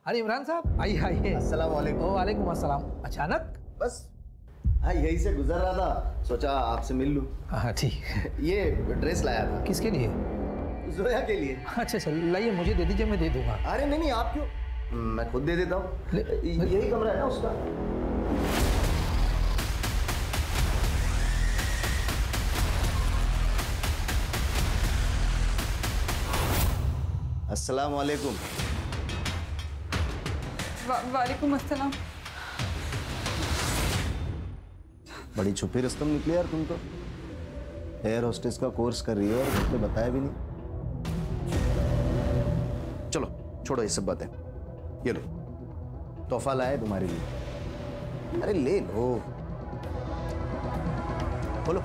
अरे इमरान साहब आइए आइए। अस्सलाम वालेकुम। वालेकुम अस्सलाम। अचानक? बस हाँ यही से गुजर रहा था, सोचा आपसे मिल लूं। हाँ ठीक। ये ड्रेस लाया था। किसके लिए? जोया के लिए। अच्छा अच्छा लाइए, मुझे दे दीजिए, मैं दे दूंगा। अरे नहीं नहीं, आप क्यों, मैं खुद दे देता हूँ। यही कमरा है ना उसका। अस्सलाम वालेकुम। वालेकुम अस्सलाम। बड़ी छुपी रस्तम निकली यार तुम तो। एयर होस्टेस का कोर्स कर रही हो और मुझे बताया भी नहीं। चलो छोड़ो ये सब बातें, ये लो तोहफा लाया तुम्हारे लिए। अरे ले लो, बोलो।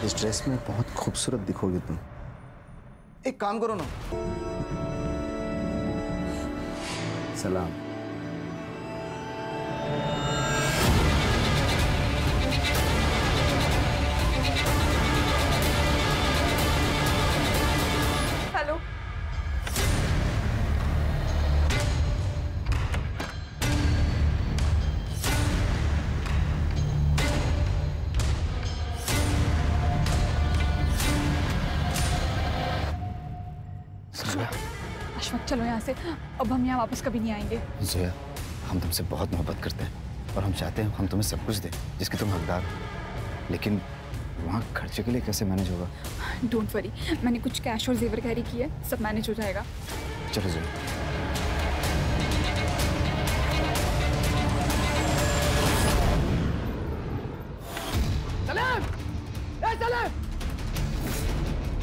इस ड्रेस में बहुत खूबसूरत दिखोगी तुम। एक काम करो ना, सलाम। हेलो। अशफाक चलो यहाँ से, अब हम यहाँ वापस कभी नहीं आएंगे। जोया, हम तुमसे बहुत मोहब्बत करते हैं और हम चाहते हैं हम तुम्हें सब कुछ दें जिसके तुम हकदार हो, लेकिन वहाँ खर्चे के लिए कैसे मैनेज होगा? डोंट वरी, मैंने कुछ कैश और जेवर कैरी किया है, सब मैनेज हो जाएगा। चलो जोया।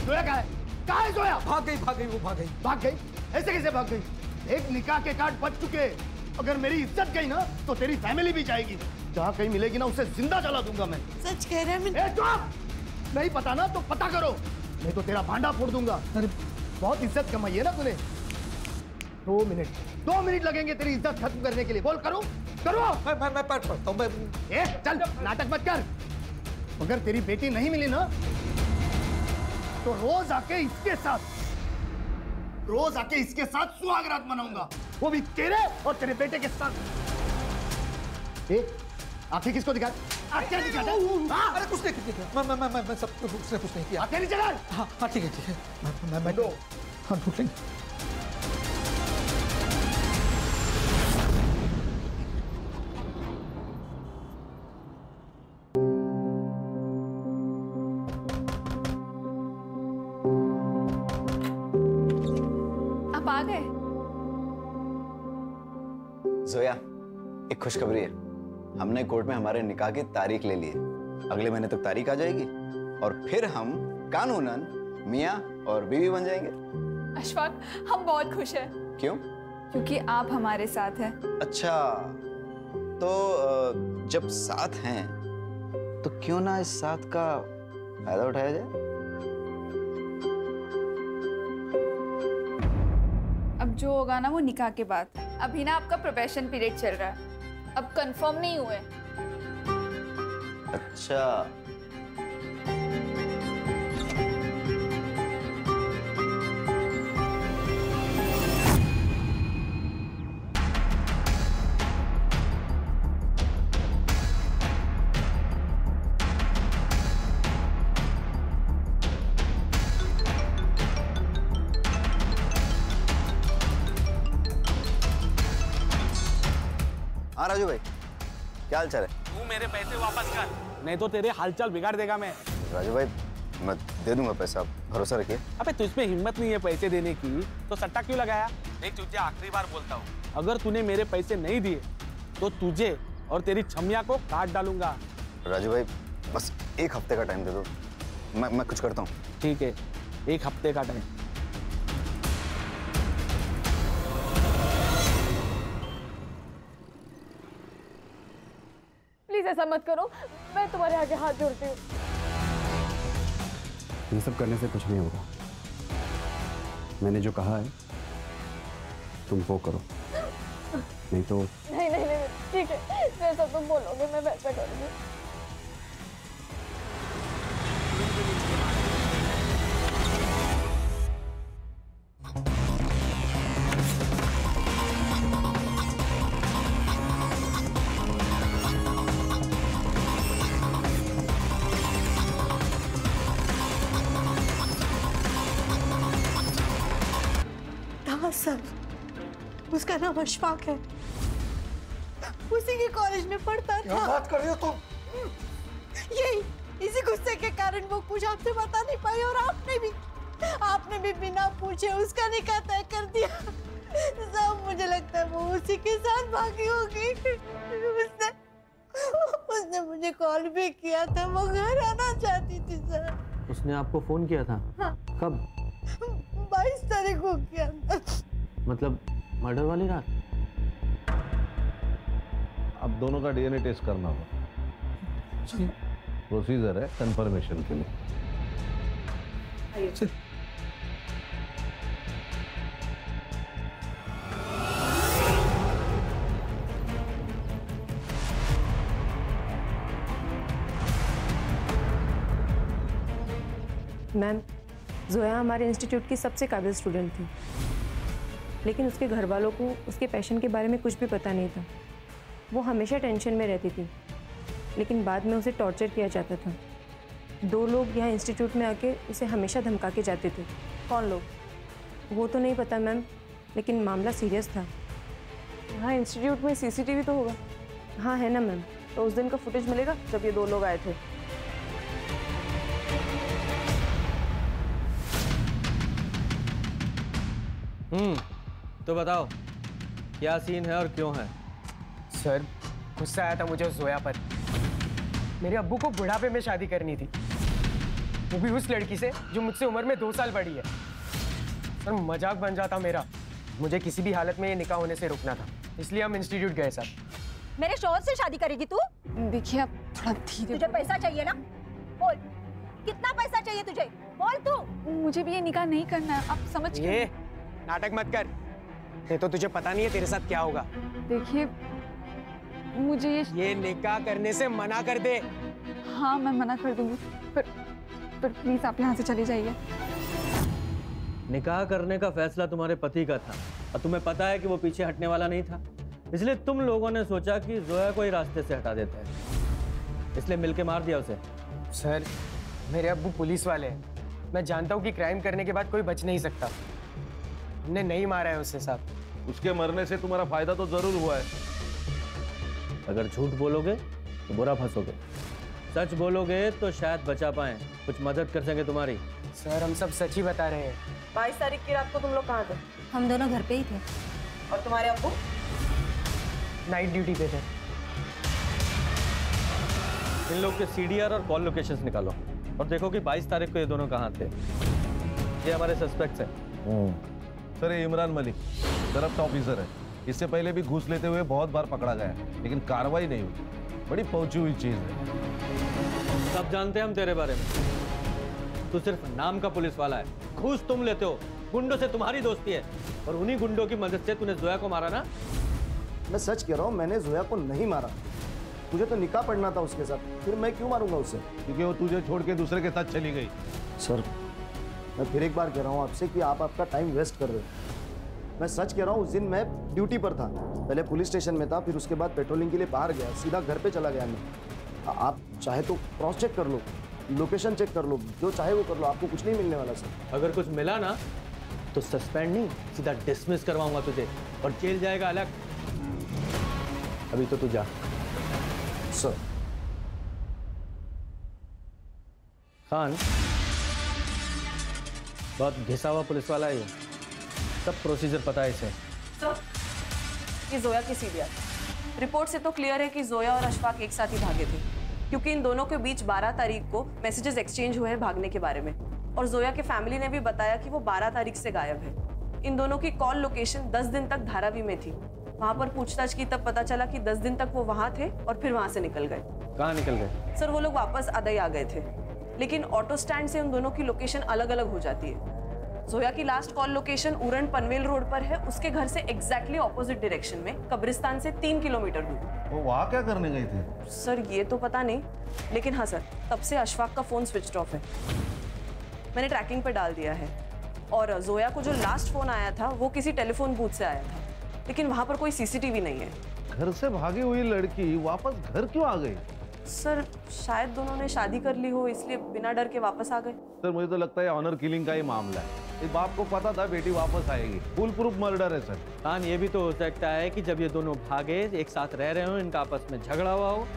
जोया कहाँ है? कहाँ है जोया? भाग गई वो भाग गई। भाग गई? ऐसे कैसे भाग गई? एक निकाह के कार्ड बच चुके, अगर मेरी इज्जत गई ना तो तेरी फैमिली भी जाएगी। जहाँ कहीं मिलेगी ना उसे जिंदा जला दूंगा मैं। सच कह रहे हैं? चुप! नहीं पता ना तो पता करो, नहीं तो तेरा भांडा फोड़ दूंगा। अरे बहुत इज्जत कमाई है ना तूने। 2 मिनट लगेंगे तेरी इज्जत खत्म करने के लिए। बोल करो मैं पढ़ता हूँ। चल नाटक मत कर। अगर तेरी बेटी नहीं मिली ना तो रोज आके इसके साथ सुहागरात मनाऊंगा, वो भी तेरे और तेरे बेटे के साथ। आंखें किसको दिखा? आंखें दिखा। अरे कुछ नहीं, मैं सब कुछ नहीं किया। आंखें नीचे कर। हाँ ठीक है। मैं हाँ ढूंढ लेंगे। आप आ गए? जोया, एक खुशखबरी है। हमने कोर्ट में हमारे निकाह की तारीख ले ली है। अगले महीने तक तारीख आ जाएगी और फिर हम कानूनन मियाँ और बीवी बन जाएंगे। अशफाक, हम बहुत खुश हैं। क्यों? क्योंकि आप हमारे साथ हैं। अच्छा, तो जब साथ हैं तो क्यों ना इस साथ का फायदा उठाया जाए? अब जो होगा ना वो निकाह के बाद। अभी ना आपका प्रोबेशन पीरियड चल रहा है, अब कंफर्म नहीं हुए। अच्छा, हाँ राजू भाई, क्या हाल चाल है? तू मेरे पैसे वापस कर, नहीं तो तेरे हालचाल बिगाड़ देगा मैं। राजू भाई, मैं दे दूंगा पैसा, आप भरोसा रखिए। अबे तुझमें हिम्मत नहीं है पैसे देने की तो सट्टा क्यों लगाया? देख तुझे आखिरी बार बोलता हूँ, अगर तूने मेरे पैसे नहीं दिए तो तुझे और तेरी छमिया को काट डालूंगा। राजू भाई, बस 1 हफ्ते का टाइम दे दो, मैं कुछ करता हूँ। ठीक है, 1 हफ्ते का टाइम। प्लीज ऐसा मत करो, मैं तुम्हारे आगे हाथ जोड़ती हूँ। ये सब करने से कुछ नहीं होगा। मैंने जो कहा है तुम वो करो, नहीं तो। नहीं नहीं नहीं, ठीक है, जैसा तुम बोलोगे मैं वैसा करूँगी। उसका नाम अशफाक है, उसी के कॉलेज में पढ़ता था। क्या बात कर रही हो तुम? यही इसी गुस्से के कारण वो कुछ आपसे बता नहीं पाई और आपने भी बिना पूछे उसका निकाह तय कर दिया। सब मुझे लगता है वो उसी के साथ भागी होगी। उसने मुझे कॉल भी किया था, वो घर आना चाहती थी सर। उसने आपको फोन किया था? हाँ। कब? 22 तारीख को किया था। मतलब मर्डर वाली रात? अब दोनों का डीएनए टेस्ट करना होगा, प्रोसीजर है कंफर्मेशन के लिए। मैम, जोया हमारे इंस्टीट्यूट की सबसे काबिल स्टूडेंट थी, लेकिन उसके घर वालों को उसके पैशन के बारे में कुछ भी पता नहीं था। वो हमेशा टेंशन में रहती थी, लेकिन बाद में उसे टॉर्चर किया जाता था। 2 लोग यहाँ इंस्टीट्यूट में आके उसे हमेशा धमका के जाते थे। कौन लोग? वो तो नहीं पता मैम, लेकिन मामला सीरियस था। हाँ, इंस्टीट्यूट में सीसीटीवी तो होगा। हाँ है ना मैम। तो उस दिन का फुटेज मिलेगा जब ये 2 लोग आए थे? तो बताओ क्या सीन है और क्यों है? सर, गुस्सा आया था मुझे उस जोया पर। मेरे अब्बू को बुढ़ापे में शादी करनी थी, वो भी उस लड़की से जो मुझसे उम्र में 2 साल बड़ी है। सर, मजाक बन जाता मेरा। मुझे किसी भी हालत में ये निकाह होने से रुकना था, इसलिए हम इंस्टीट्यूट गए सर। मेरे शौहर से शादी करेगी तू? देखिए आप थोड़ा धीरे। तुझे पैसा चाहिए ना? बोल, कितना पैसा चाहिए तुझे? बोल तू। मुझे भी ये निकाह नहीं करना है, आप समझ के। ये नाटक मत कर, नहीं तो तुझे पता नहीं है तेरे साथ क्या होगा। देखिए मुझे ये निकाह करने से मना कर दे। हाँ मैं मना कर दूंगी, पर प्लीज आप यहाँ से चले जाइए। निकाह करने का फैसला तुम्हारे पति का था और तुम्हें पता है कि वो पीछे हटने वाला नहीं था, इसलिए तुम लोगों ने सोचा कि जोया को ही रास्ते से हटा देते हैं, इसलिए मिलके मार दिया उसे। सर, मेरे अब्बू पुलिस वाले हैं, मैं जानता हूँ कि क्राइम करने के बाद कोई बच नहीं सकता। हमने नहीं मारा है उसे साहब। उसके मरने से तुम्हारा फायदा तो जरूर हुआ है। अगर झूठ बोलोगे तो बुरा फंसोगे, सच बोलोगे तो शायद बचा पाए, कुछ मदद कर सके तुम्हारी। सर, हम सब सच ही बता रहे हैं। 22 तारीख की रात को तुम लोग कहाँ थे? हम दोनों घर पे ही थे। और तुम्हारे अब्बू? नाइट ड्यूटी पे थे। इन लोग के CDR और कॉल लोकेशंस निकालो और देखो कि 22 तारीख को ये दोनों कहाँ थे। ये हमारे सस्पेक्ट्स हैं। सर, ये इमरान मलिक करप्ट ऑफिसर है, इससे पहले भी घूस लेते हुए बहुत बार पकड़ा गया है, लेकिन कार्रवाई नहीं हुई। बड़ी पहुंची हुई चीज है। सब जानते हैं हम तेरे बारे में, तू सिर्फ नाम का पुलिस वाला है, घूस तुम लेते हो, गुंडों से तुम्हारी दोस्ती है और उन्हीं गुंडों की मदद से तूने जोया को मारा ना। मैं सच कह रहा हूँ, मैंने जोया को नहीं मारा। मुझे तो निकाह पढ़ना था उसके साथ, फिर मैं क्यों मारूंगा उसे? क्योंकि वो तुझे छोड़ के दूसरे के साथ चली गई। सर, मैं फिर एक बार कह रहा हूँ आपसे कि आप आपका टाइम वेस्ट कर रहे हो। मैं सच कह रहा हूँ, उस दिन मैं ड्यूटी पर था, पहले पुलिस स्टेशन में था, फिर उसके बाद पेट्रोलिंग के लिए बाहर गया, सीधा घर पे चला गया मैं। आप चाहे तो क्रॉस चेक कर लो, लोकेशन चेक कर लो, जो चाहे वो कर लो, आपको कुछ नहीं मिलने वाला सर। अगर कुछ मिला ना तो सस्पेंड नहीं, सीधा डिसमिस करवाऊंगा तुझे और जेल जाएगा अलग। अभी तो तू जा। सर। खान बहुत घिसा हुआ पुलिस वाला है, ये सब प्रोसीजर पता है इसे। सर, ये जोया की CDR रिपोर्ट से तो क्लियर है कि जोया और अशफाक एक साथ ही भागे थे, क्योंकि इन दोनों के बीच 12 तारीख को मैसेजेस एक्सचेंज हुए हैं भागने के बारे में, और जोया के फैमिली ने भी बताया कि वो 12 तारीख से गायब है। इन दोनों की कॉल लोकेशन 10 दिन तक धारावी में थी। वहां पर पूछताछ की तब पता चला कि 10 दिन तक वो वहां थे और फिर वहां से निकल गए। कहाँ निकल गए? सर, वो लोग वापस अदई आ गए थे, लेकिन ऑटो स्टैंड से उन दोनों की लोकेशन अलग अलग हो जाती है। जोया की last call location Uran Panvel road पर है, उसके घर से एग्जैक्टली ऑपोजिट डायरेक्शन में, कब्रिस्तान से 3 किलोमीटर दूर। वो वहाँ क्या करने गई थी? सर, ये तो पता नहीं, लेकिन हाँ सर, तब से अशफाक का फोन स्विच ऑफ है। मैंने ट्रैकिंग पे डाल दिया है, और जोया को जो लास्ट फोन आया था वो किसी टेलीफोन बूथ से आया था, लेकिन वहां पर कोई CCTV नहीं है। घर से भागी हुई लड़की वापस घर क्यों आ गई? सर, शायद दोनों ने शादी कर ली हो, इसलिए बिना डर के वापस आ गए। सर, मुझे तो लगता है ऑनर किलिंग का ही मामला है। इस बाप को पता था बेटी वापस आएगी। फुल प्रूफ मर्डर है सर। खान, ये भी तो हो सकता है कि जब ये दोनों भागे, एक साथ रह रहे हो, इनका आपस में झगड़ा हुआ हो,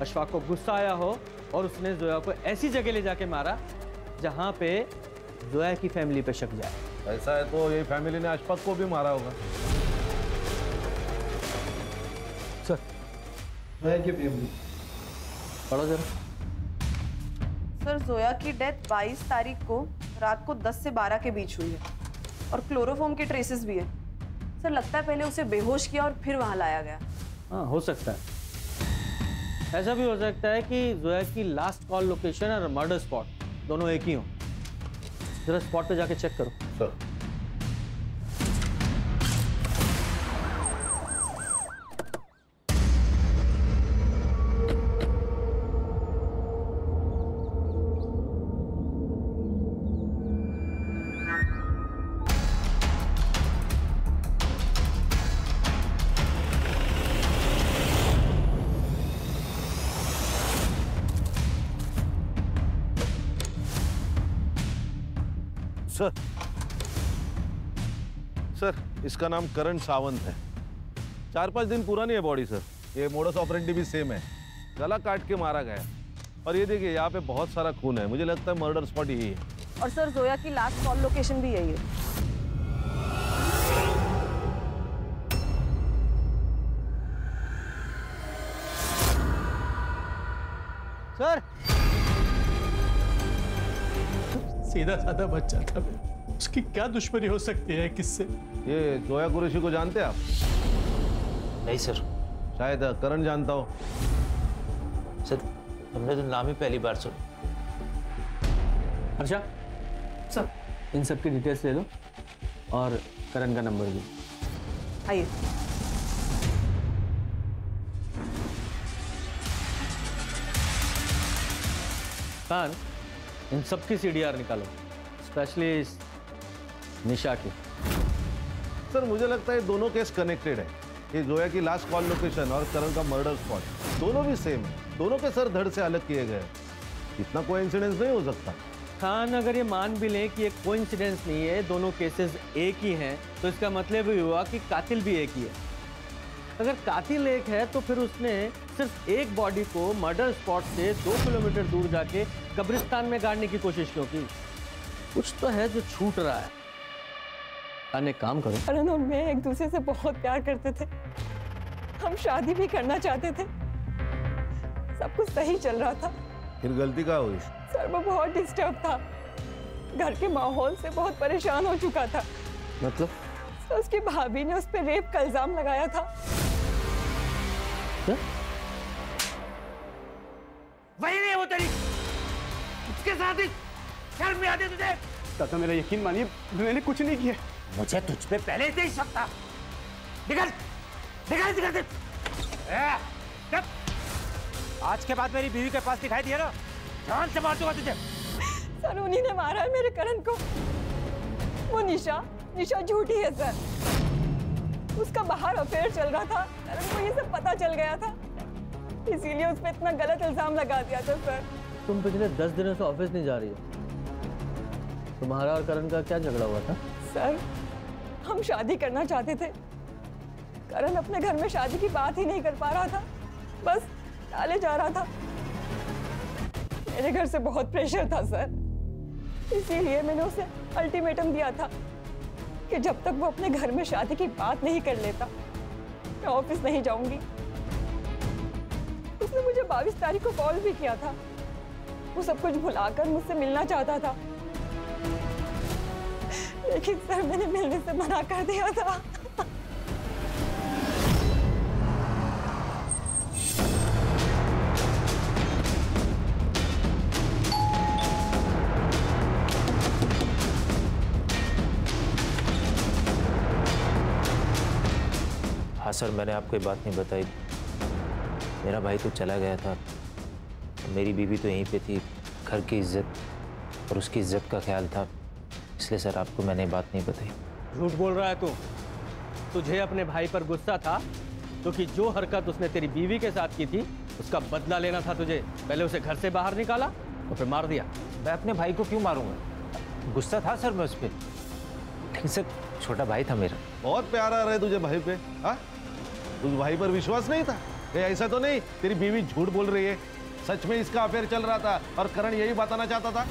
अशफाक को गुस्सा आया हो और उसने जोया को ऐसी जगह ले जाके मारा जहां पे जोया की फैमिली पे शक जाए। ऐसा है तो ये फैमिली ने अशफाक को भी मारा होगा। सर, पढ़ो जरा। सर, जोया की डेथ 22 तारीख को रात को 10 से 12 के बीच हुई है और क्लोरोफॉर्म के ट्रेसेस भी है। सर, लगता है पहले उसे बेहोश किया और फिर वहां लाया गया। हाँ, हो सकता है। ऐसा भी हो सकता है कि जोया की लास्ट कॉल लोकेशन और मर्डर स्पॉट दोनों एक ही हो। जरा स्पॉट पे जाके चेक करो। सर। सर, सर इसका नाम करण सावंत है। 4-5 दिन पुरानी है बॉडी सर। ये मोडस ऑपरेंडी भी सेम है। गला काट के मारा गया। और ये देखिए यहाँ पे बहुत सारा खून है। मुझे लगता है मर्डर स्पॉट यही है। और सर, जोया की लास्ट कॉल लोकेशन भी यही है। सर, सीधा साधा बच्चा था, उसकी क्या दुश्मनी हो सकती है किससे? ये जोया कुरैशी को जानते हैं आप? नहीं सर। शायद करण जानता हो। सर, हमने तो नाम ही पहली बार सुना। अच्छा सर, इन सब की डिटेल्स ले लो और करण का नंबर भी। आइए। खान, इन सब की सीडीआर निकालो, स्पेशली निशा की। सर, मुझे लगता है दोनों केस कनेक्टेड है। ये जोया की लास्ट कॉल लोकेशन और करण का मर्डर स्पॉट दोनों भी सेम है। दोनों के सर धड़ से अलग किए गए। इतना कोइंसिडेंस नहीं हो सकता। खान, अगर ये मान भी लें कि एक कोइंसिडेंस नहीं है, दोनों केसेस एक ही हैं, तो इसका मतलब ये हुआ कि कातिल भी एक ही है। अगर कातिल एक है तो फिर उसने सिर्फ एक बॉडी को मर्डर स्पॉट से 2 किलोमीटर दूर जाके कब्रिस्तान में गाड़ने की कोशिश क्यों की? कुछ तो है जो छूट रहा है। एक काम करो। करण और मैं एक दूसरे से बहुत प्यार करते थे। हम शादी भी करना चाहते थे। सब कुछ सही चल रहा था। फिर गलती क्या हुई? सर, वो बहुत डिस्टर्ब था। घर के माहौल से बहुत परेशान हो चुका था। मतलब? सर, उसकी भाभी ने उस पर रेप का इल्जाम लगाया था। वही नहीं वो तेरी, उसके साथ ही शर्म नहीं आती तुझे? काका, मेरा यकीन मानिए, मैंने कुछ नहीं किया। मुझे तुझ पे पहले से ही शक था। निकल निकल निकल निकल। आज के बाद मेरी बीवी के पास दिखाई दिया ना, जान से मार दूंगा तुझे। सर, उन्हीं ने मारा है मेरे करण को। वो निशा झूठी है सर। उसका बाहर अफेयर चल रहा था। करण को ये सब पता चल गया था, इसीलिए उस पर इतना गलत इल्जाम लगा दिया था सर। तुम पिछले 10 दिनों से ऑफिस नहीं जा रही हो। तुम्हारा और करण का क्या झगड़ा हुआ था? सर, हम शादी करना चाहते थे। करण अपने घर में शादी की बात ही नहीं कर पा रहा था, बस टाले जा रहा था। मेरे घर से बहुत प्रेशर था सर, इसीलिए मैंने उसे अल्टीमेटम दिया था कि जब तक वो अपने घर में शादी की बात नहीं कर लेता, मैं ऑफिस नहीं जाऊंगी। उसने मुझे 22 तारीख को कॉल भी किया था। वो सब कुछ भुलाकर मुझसे मिलना चाहता था, लेकिन सर मैंने मिलने से मना कर दिया था। हाँ सर, मैंने आपको ये बात नहीं बताई। मेरा भाई तो चला गया था, मेरी बीवी तो यहीं पे थी। घर की इज्जत और उसकी इज्जत का ख्याल था, इसलिए सर आपको मैंने बात नहीं बताई। झूठ बोल रहा है तू। तुझे अपने भाई पर गुस्सा था क्योंकि जो हरकत उसने तेरी बीवी के साथ की थी उसका बदला लेना था तुझे। पहले उसे घर से बाहर निकाला और फिर मार दिया। मैं अपने भाई को क्यों मारूंगा? गुस्सा था सर मैं उस पर। सर छोटा भाई था मेरा। बहुत प्यारा रहे तुझे भाई पे। हाँ, उस भाई पर विश्वास नहीं था? ऐसा तो नहीं तेरी बीवी झूठ बोल रही है? सच में इसका अफेयर चल रहा था और करण यही बताना चाहता था?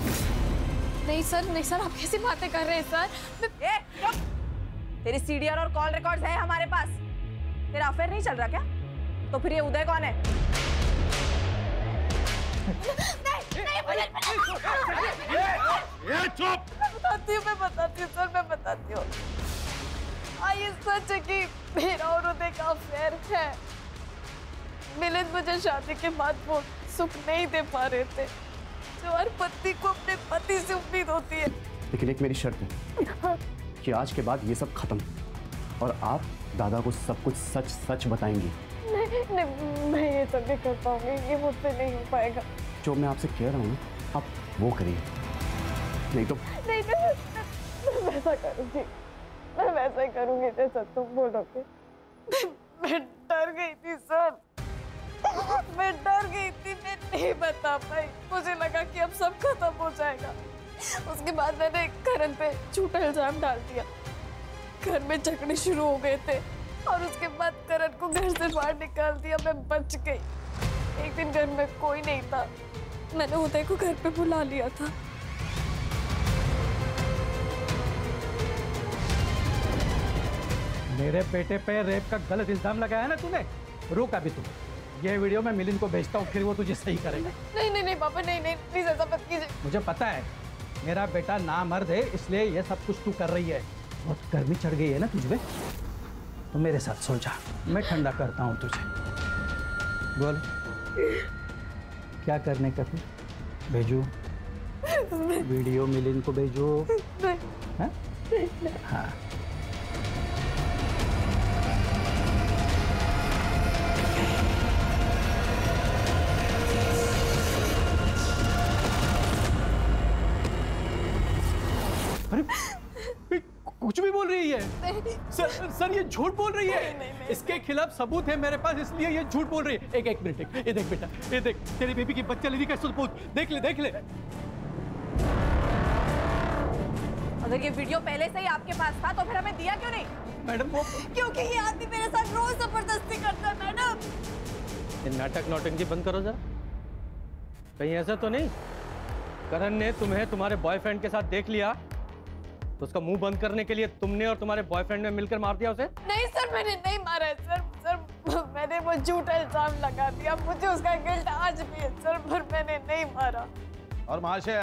नहीं सर, आप कैसी बातें कर रहे हैं सर? तेरी सीडीआर और कॉल रिकॉर्ड्स है हमारे पास। तेरा अफेयर नहीं चल रहा क्या? तो फिर ये उदय कौन है? चुप! मैं बताती हूँ सर, मैं बताती हूँ। ये सच है कि मेरा और उदय का अफेयर है। मिलिंद मुझे शादी के बाद वो सुख नहीं दे पा रहे थे जो हर पत्नी को अपने पति से उम्मीद होती है। लेकिन एक मेरी शर्त है कि आज के बाद ये सब खत्म और आप दादा को सब कुछ सच सच बताएंगी। नहीं, मैं ये सब नहीं कर पाऊंगी, ये मुझसे नहीं हो पाएगा। जो मैं आपसे कह रहा हूँ आप वो करिए, नहीं तो नहीं, मैं वैसा करूंगी, मैं वैसा ही करूंगी जैसा तुम बोलोगे। मैं डर गई थी सर, मैं डर गई थी, मैं नहीं बता पाई। मुझे लगा कि अब सब खत्म हो जाएगा। उसके बाद मैंने करण पे झूठा इल्जाम डाल दिया। घर में झगड़े शुरू हो गए थे और उसके बाद करण को घर से बाहर निकाल दिया। मैं बच गई। एक दिन घर में कोई नहीं था, मैंने उदय को घर पे बुला लिया था। मेरे बेटे पे रेप का गलत इल्जाम लगाया ना तूने? रोक अभी तू। ये वीडियो मैं मिलिंद को भेजता हूँ, फिर वो तुझे सही करेगा। नहीं पापा, नहीं प्लीज ऐसा मत कीजिए। मुझे पता है मेरा बेटा नामर्द है, इसलिए ये सब कुछ तू कर रही है। बहुत गर्मी चढ़ गई है ना तुझ में, तो मेरे साथ सो जा, मैं ठंडा करता हूँ तुझे। बोल क्या करने का? फिर भेजू वीडियो मिलिंद को भेजो? हाँ कुछ भी बोल रही है। सर ये झूठ बोल रही है। नहीं, इसके खिलाफ सबूत है मेरे पास, इसलिए ये झूठ बोल रही है। एक मिनट, ये देख बेटा, ये देख तेरी बेबी की बच्चा लेने का सबूत। देख ले। अगर ये वीडियो पहले से ही आपके पास था तो फिर हमें दिया क्यों नहीं? मैडम वो क्योंकि ये आदमी मेरे साथ रोज जबरदस्ती करता है मैडम। ये नाटक नौटंकी बंद करो जरा। कहीं ऐसा तो नहीं करण ने तुम्हें तुम्हारे बॉयफ्रेंड के साथ देख लिया तो उसका मुंह बंद करने के लिए तुमने और तुम्हारे बॉयफ्रेंड ने मिलकर मार दिया उसे? नहीं सर, मैंने नहीं मारा है सर, मैंने वो झूठा इल्जाम लगा दिया। मुझे उसका गिल्ट आज भी है सर, पर मैंने नहीं मारा। और महाशय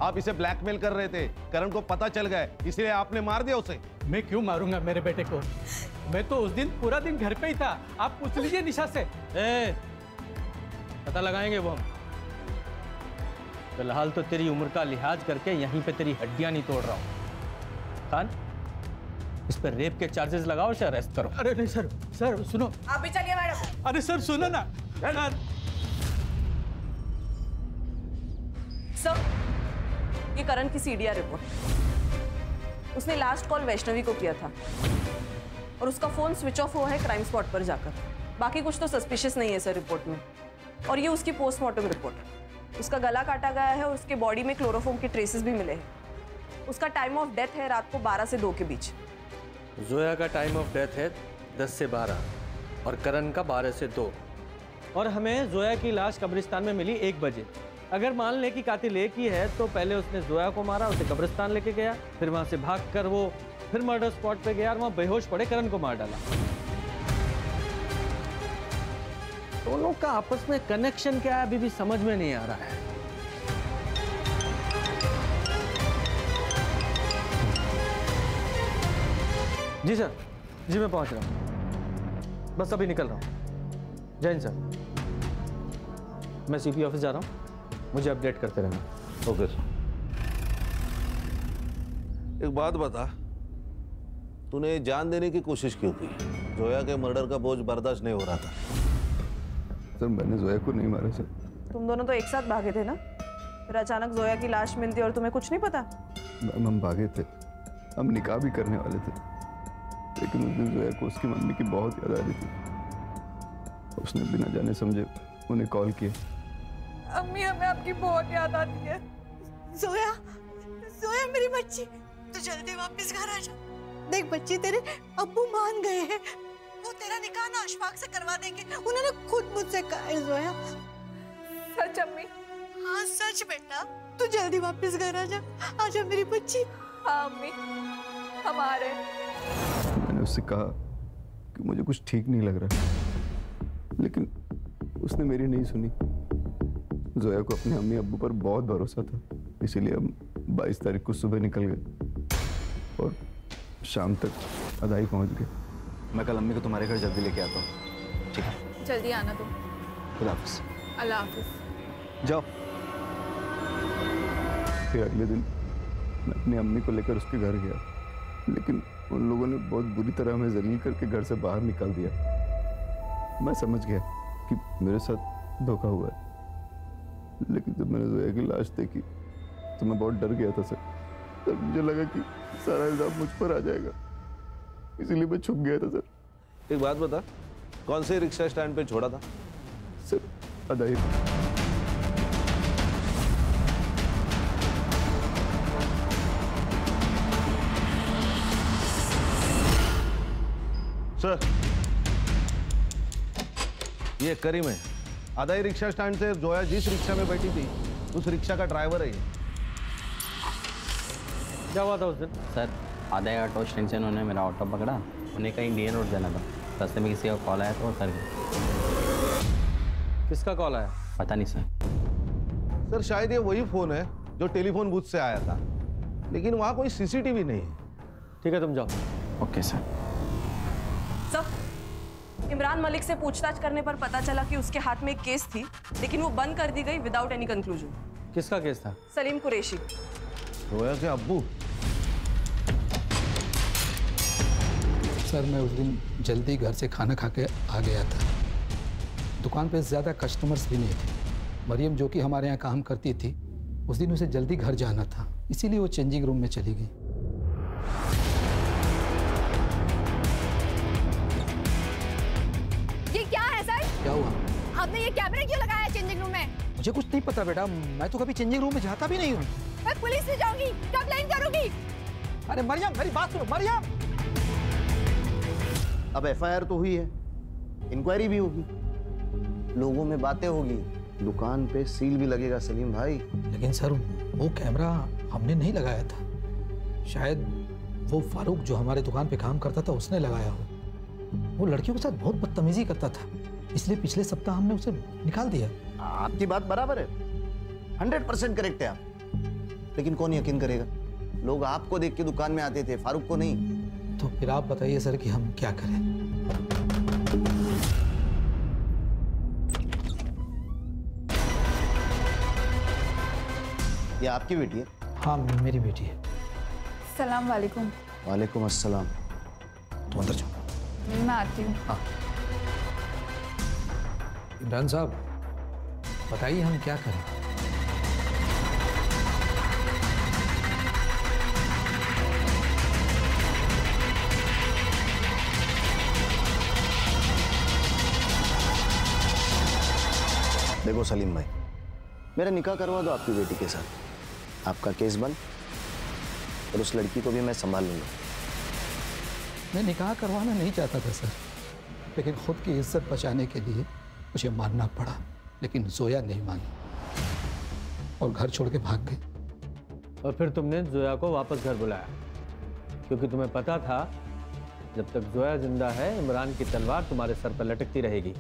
आप इसे ब्लैकमेल कर रहे थे, करण को पता चल गया इसलिए आपने मार दिया उसे। मैं क्यों मारूंगा मेरे बेटे को? मैं तो उस दिन पूरा दिन घर पे ही था। आप पूछ लीजिए निशा से। पता लगाएंगे वो हम। फिलहाल तो तेरी उम्र का लिहाज करके यहीं पे तेरी हड्डियां नहीं तोड़ रहा हूं। खान, इस पर रेप के चार्जेस लगाओ या अरेस्ट करो। अरे नहीं सर सुनो। आप भी चलिए मैडम। अरे सर सुनो ना। सर, ये करण की सीडीआर रिपोर्ट। उसने लास्ट कॉल वैष्णवी को किया था और उसका फोन स्विच ऑफ हुआ है क्राइम स्पॉट पर जाकर। बाकी कुछ तो सस्पिशियस नहीं है सर रिपोर्ट में। और ये उसकी पोस्टमार्टम रिपोर्ट। उसका गला काटा गया है और उसके बॉडी में क्लोरोफॉर्म के ट्रेसेस भी मिले हैं। उसका टाइम ऑफ डेथ है रात को 12 से 2 के बीच। जोया का टाइम ऑफ डेथ है 10 से 12 और करण का 12 से 2। और हमें जोया की लाश कब्रिस्तान में मिली 1 बजे। अगर मान ले कि कातिल एक ही है तो पहले उसने जोया को मारा, उसे कब्रिस्तान लेके गया, फिर वहां से भागकर वो फिर मर्डर स्पॉट पे गया और वहां बेहोश पड़े करण को मार डाला। दोनों का आपस में कनेक्शन क्या है अभी भी समझ में नहीं आ रहा है। जी सर, जी मैं पहुंच रहा हूं, बस अभी निकल रहा हूं। जय हिंद सर। मैं सीपी ऑफिस जा रहा हूं, मुझे अपडेट करते रहना। Okay sir. एक बात बता, तूने जान देने की कोशिश क्यों की? जोया के मर्डर का बोझ बर्दाश्त नहीं हो रहा था। सर मैंने जोया को नहीं मारा सर। तुम दोनों तो एक साथ भागे थे ना? फिर अचानक जोया की लाश मिलती और तुम्हें कुछ नहीं पता? हम भागे थे, हम निकाह भी करने वाले थे, लेकिन उस दिन जोया को उसकी मम्मी की बहुत याद आ रही थी। उसने बिना जाने समझे उन्हें कॉल किया। अम्मी, हमें आपकी बहुत याद आती है। जोया मेरी बच्ची, तू जल्दी वापस घर आ जा। देख बच्ची, तेरे अब्बू मान गए हैं, वो तेरा निकाह ना अशफाक से करवा देंगे। उन्होंने खुद मुझसे कहा है जोया। सच अम्मी? हाँ सच बेटा, तू जल्दी वापस घर आ जा। आजा मेरी बच्ची। हाँ अम्मी, हम आ रहे हैं। मैंने उससे कहा कि मुझे कुछ ठीक नहीं लग रहा, लेकिन उसने मेरी नहीं सुनी। जोया को अपने अम्मी अब्बू पर बहुत भरोसा था, इसीलिए हम 22 तारीख को सुबह निकल गए और शाम तक अदाई पहुंच गए। मैं कल अम्मी को तुम्हारे घर जल्दी लेके आता हूँ, ठीक है? जल्दी आना तुम। खुदा हाफिज। अल्लाह हाफिज। जाओ। फिर अगले दिन मैं अपनी अम्मी को लेकर उसके घर गया, लेकिन उन लोगों ने बहुत बुरी तरह हमें जलील करके घर से बाहर निकाल दिया। मैं समझ गया कि मेरे साथ धोखा हुआ है, लेकिन जब मैंने जोया की लाश देखी तो मैं बहुत डर गया था सर। तब मुझे लगा कि सारा इल्जाम मुझ पर आ जाएगा, इसीलिए मैं छुप गया था सर। एक बात बता, कौन से रिक्शा स्टैंड पे छोड़ा था? सर अदाई। सर, ये करीम है। अदाई रिक्शा स्टैंड से जोया जिस रिक्शा में बैठी थी उस रिक्शा का ड्राइवर है ये। क्या हुआ था उस दिन? सर अदाई ऑटो स्टैंड से उन्होंने मेरा ऑटो पकड़ा, उन्हें कहीं इंडियन रोड जाना था। रास्ते में किसी का कॉल आया तो सर। किसका कॉल आया? पता नहीं सर। सर शायद ये वही फोन है जो टेलीफोन बूथ से आया था, लेकिन वहां कोई सीसीटीवी नहीं है। ठीक है तुम जाओ। Okay sir. इमरान मलिक से पूछताछ करने पर पता चला कि उसके हाथ में एक केस थी, लेकिन वो बंद कर दी गई विदाउट एनी कंक्लूजन। किसका केस था? सलीम कुरैशी। जोया के अब्बू? सर मैं उस दिन जल्दी घर से खाना खा के आ गया था। दुकान पे ज़्यादा कस्टमर्स भी नहीं थे। मरियम जो कि हमारे यहाँ काम करती थी, उस दिन उसे जल्दी घर जाना था, इसीलिए वो चेंजिंग रूम में चली गई। ये क्या है सर? क्या हुआ? आपने ये कैमरा क्यों लगाया चेंजिंग रूम में? मुझे कुछ नहीं पता बेटा, मैं तो कभी चेंजिंग रूम में जाता भी नहीं हूँ। मैं पुलिस से जाऊंगी, कंप्लेंट करूंगी। अरे मरियम मेरी बात सुनो। मरियम, अब एफआईआर तो हुई है, इंक्वायरी भी होगी, लोगों में बातें होगी, दुकान पे सील भी लगेगा सलीम भाई। लेकिन सर वो कैमरा हमने नहीं लगाया था, शायद वो फारूक जो हमारे दुकान पे काम करता था उसने लगाया हो। वो लड़कियों के साथ बहुत बदतमीजी करता था, इसलिए पिछले सप्ताह हमने उसे निकाल दिया। आपकी बात बराबर है, 100% करेक्ट है आप, लेकिन कौन यकीन करेगा? लोग आपको देख के दुकान में आते थे, फारूक को नहीं। तो फिर आप बताइए सर कि हम क्या करें? ये आपकी बेटी है? हाँ मेरी बेटी है। सलाम वालेकुम। वालेकुम अस्सलाम। तुम अंदर जाओ। मैं आती हूँ। हाँ इमरान साहब बताइए हम क्या करें? देखो सलीम भाई, मेरा निकाह करवा दो आपकी बेटी के साथ, आपका केस बंद, और उस लड़की को भी मैं संभाल लूंगा। मैं निकाह करवाना नहीं चाहता था सर, लेकिन खुद की इज्जत बचाने के लिए मुझे मानना पड़ा। लेकिन जोया नहीं मानी और घर छोड़ के भाग गई। और फिर तुमने जोया को वापस घर बुलाया, क्योंकि तुम्हें पता था जब तक जोया जिंदा है इमरान की तलवार तुम्हारे सर पर लटकती रहेगी,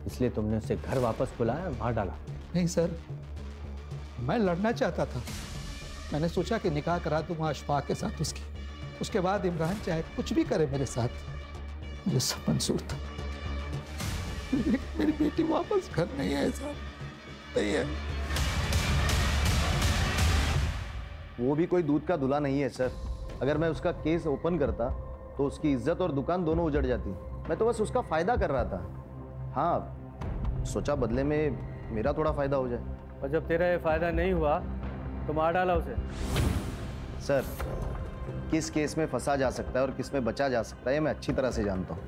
इसलिए तुमने उसे घर वापस बुलाया और मार डाला। नहीं सर, मैं लड़ना चाहता था। मैंने सोचा कि निकाह करा दूंगा अशफाक के साथ उसके बाद इमरान चाहे कुछ भी करे मेरे साथ, मुझे सब मंजूर था। मेरी बेटी वापस घर नहीं है साहब, नहीं है। वो भी कोई दूध का धुला नहीं है सर। अगर मैं उसका केस ओपन करता तो उसकी इज्जत और दुकान दोनों उजड़ जाती। मैं तो बस उसका फायदा कर रहा था। हाँ, सोचा बदले में मेरा थोड़ा फायदा हो जाए। और जब तेरा ये फायदा नहीं हुआ तो मार डाला उसे। सर, किस केस में फंसा जा सकता है और किस में बचा जा सकता है मैं अच्छी तरह से जानता हूँ,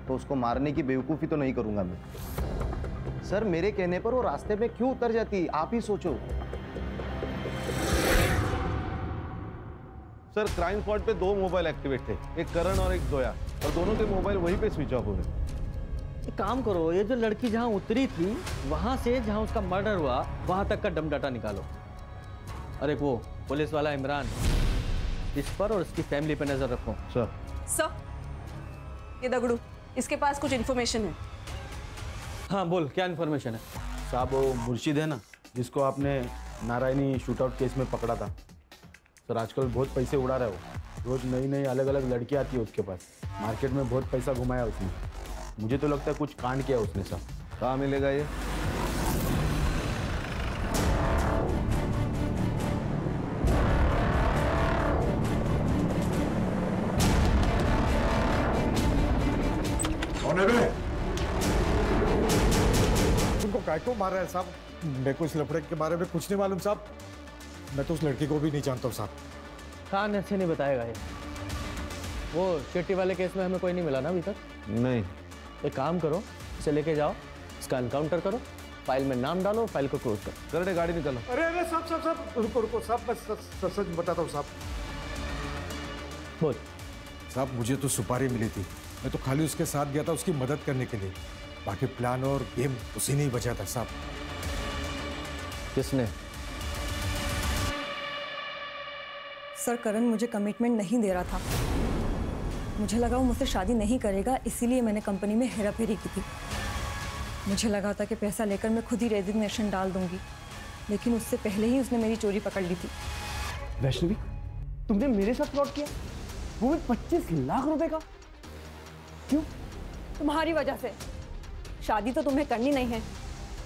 तो उसको मारने की बेवकूफ़ी तो नहीं करूँगा मैं। सर, मेरे कहने पर वो रास्ते में क्यों उतर जाती, आप ही सोचो। सर क्राइम स्पॉट पे 2 मोबाइल एक्टिवेट थे, एक करण और एक जोया, और दोनों के मोबाइल वहीं पे स्विच ऑफ हो गए। एक काम करो, ये जो लड़की जहाँ उतरी थी वहां से जहाँ उसका मर्डर हुआ वहां तक का डम डाटा निकालो। अरे वो पुलिस वाला इमरान, इस पर और इसकी फैमिली पे नजर रखो। सर, ये दगड़ू, इसके पास कुछ इन्फॉर्मेशन है। हाँ बोल, क्या इन्फॉर्मेशन है? साहब वो मुर्शिद है ना, जिसको आपने नारायणी शूटआउट केस में पकड़ा था सर, आजकल बहुत पैसे उड़ा रहा है वो। रोज नई नई अलग अलग लड़की आती है उसके पास। मार्केट में बहुत पैसा घुमाया उसने। मुझे तो लगता है कुछ कांड किया उसने सर। कहाँ मिलेगा ये? तुमको काय को मार रहा है साहब? मेरे को इस लफड़े के बारे में कुछ नहीं मालूम साहब। मैं तो उस लड़की को भी नहीं जानता हूँ साहब। कान ऐसे नहीं बताएगा ये। वो चिट्ठी वाले केस में हमें कोई नहीं मिला ना अभी तक? नहीं। एक काम करो, इसे लेके जाओ, इसका एनकाउंटर करो, फाइल में नाम डालो, फाइल को क्लोज करो। कर गाड़ी निकालो। अरे अरे साहब साहब साहब रुको रुको साहब, मैं सच बताता हूँ साहब। बोल। साहब मुझे तो सुपारी मिली थी, मैं तो खाली उसके साथ गया था उसकी मदद करने के लिए। बाकी प्लान और गेम उसी ने ही बचा था साहब। किसने? सर, करण मुझे कमिटमेंट नहीं दे रहा था। मुझे लगा वो मुझसे शादी नहीं करेगा, इसीलिए मैंने कंपनी में हेराफेरी की थी। मुझे लगा था कि पैसा लेकर मैं खुद ही रेजिग्नेशन डाल दूंगी, लेकिन उससे पहले ही उसने मेरी चोरी पकड़ ली थी। वैष्णवी, तुमने मेरे साथ फ्रॉड किया, वो भी 25 लाख रुपए का। क्यों? तुम्हारी वजह से। शादी तो तुम्हें करनी नहीं है,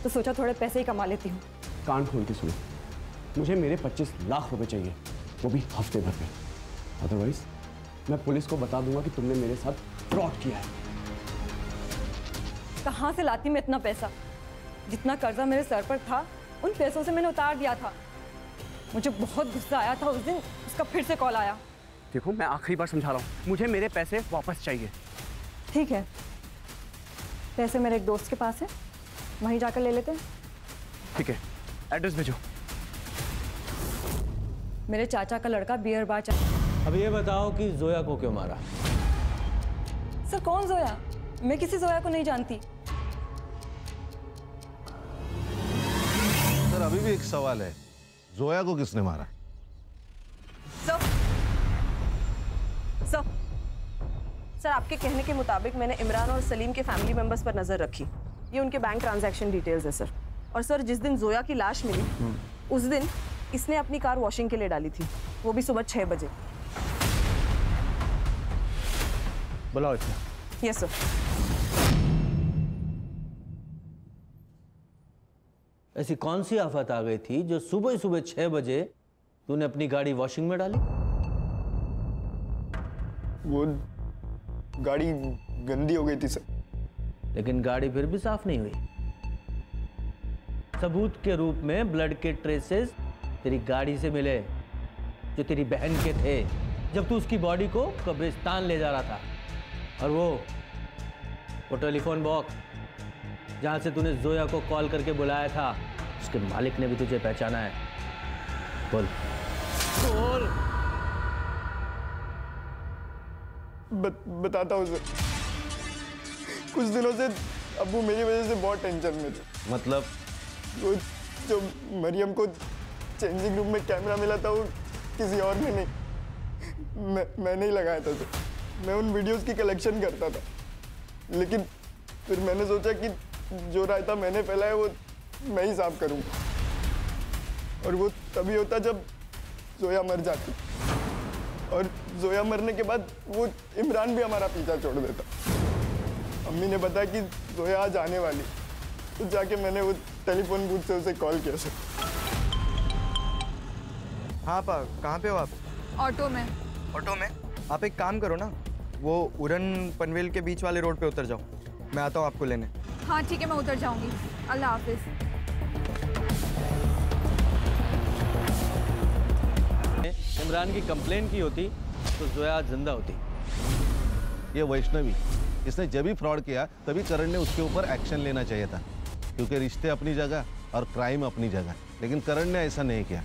तो सोचा थोड़े पैसे ही कमा लेती हूँ। कान खोल के सुनो, मुझे मेरे 25 लाख रुपए चाहिए, वो भी हफ्ते भर में। अदरवाइज मैं पुलिस को बता दूंगा कि तुमने मेरे साथ फ्रॉड किया है। कहाँ से लाती मैं इतना पैसा? जितना कर्जा मेरे सर पर था उन पैसों से मैंने उतार दिया था। मुझे बहुत गुस्सा आया था उस दिन, उसका फिर से कॉल आया। देखो, मैं आखिरी बार समझा रहा हूँ, मुझे मेरे पैसे वापस चाहिए। ठीक है, पैसे मेरे एक दोस्त के पास है, वहीं जाकर ले लेते हैं। ठीक है, एड्रेस भेजो। मेरे चाचा का लड़का बियर बार अब ये बताओ कि जोया को क्यों मारा? सर, कौन जोया? मैं किसी जोया को नहीं जानती। सर अभी भी एक सवाल है, जोया को किसने मारा? सर, आपके कहने के मुताबिक मैंने इमरान और सलीम के फैमिली मेंबर्स पर नजर रखी। ये उनके बैंक ट्रांजैक्शन डिटेल्स है सर। और सर, जिस दिन जोया की लाश मिली उस दिन इसने अपनी कार वॉशिंग के लिए डाली थी, वो भी सुबह 6 बजे। बुलाओ इसमें। Yes sir. ऐसी कौन सी आफत आ गई थी जो सुबह सुबह 6 बजे तूने अपनी गाड़ी वॉशिंग में डाली? वो गाड़ी गंदी हो गई थी सर। लेकिन गाड़ी फिर भी साफ नहीं हुई। सबूत के रूप में ब्लड के ट्रेसेस तेरी गाड़ी से मिले, जो तेरी बहन के थे, जब तू उसकी बॉडी को कब्रिस्तान ले जा रहा था। और वो टेलीफोन बॉक्स जहां से तूने जोया को कॉल करके बुलाया था, उसके मालिक ने भी तुझे पहचाना है। बोल बोल। बताता हूँ सर। कुछ दिनों से अब्बू मेरी वजह से बहुत टेंशन में थे। मतलब? वो जो मरियम को चेंजिंग रूम में कैमरा मिला था, वो किसी और ने नहीं, मैंने ही लगाया था सर। मैं उन वीडियोस की कलेक्शन करता था, लेकिन फिर मैंने सोचा कि जो रायता मैंने फैलाया वो मैं ही साफ करूँगा। और वो तभी होता जब जोया मर जाती, और जोया मरने के बाद वो इमरान भी हमारा पीछा छोड़ देता। अम्मी ने बताया कि जोया आज आने वाली, तो जाके मैंने वो टेलीफोन बूथ से उसे कॉल किया सर। हाँ पा, कहाँ पे हो आप? ऑटो में। ऑटो में? आप एक काम करो ना, वो उड़न पनवेल के बीच वाले रोड पे उतर जाओ, मैं आता हूँ आपको लेने। हाँ ठीक है, मैं उतर जाऊंगी। अल्लाह हाफिज। इमरान की कंप्लेन की होती तो जोया जिंदा होती। ये वैष्णवी, इसने जब भी फ्रॉड किया तभी करण ने उसके ऊपर एक्शन लेना चाहिए था, क्योंकि रिश्ते अपनी जगह और क्राइम अपनी जगह, लेकिन करण ने ऐसा नहीं किया।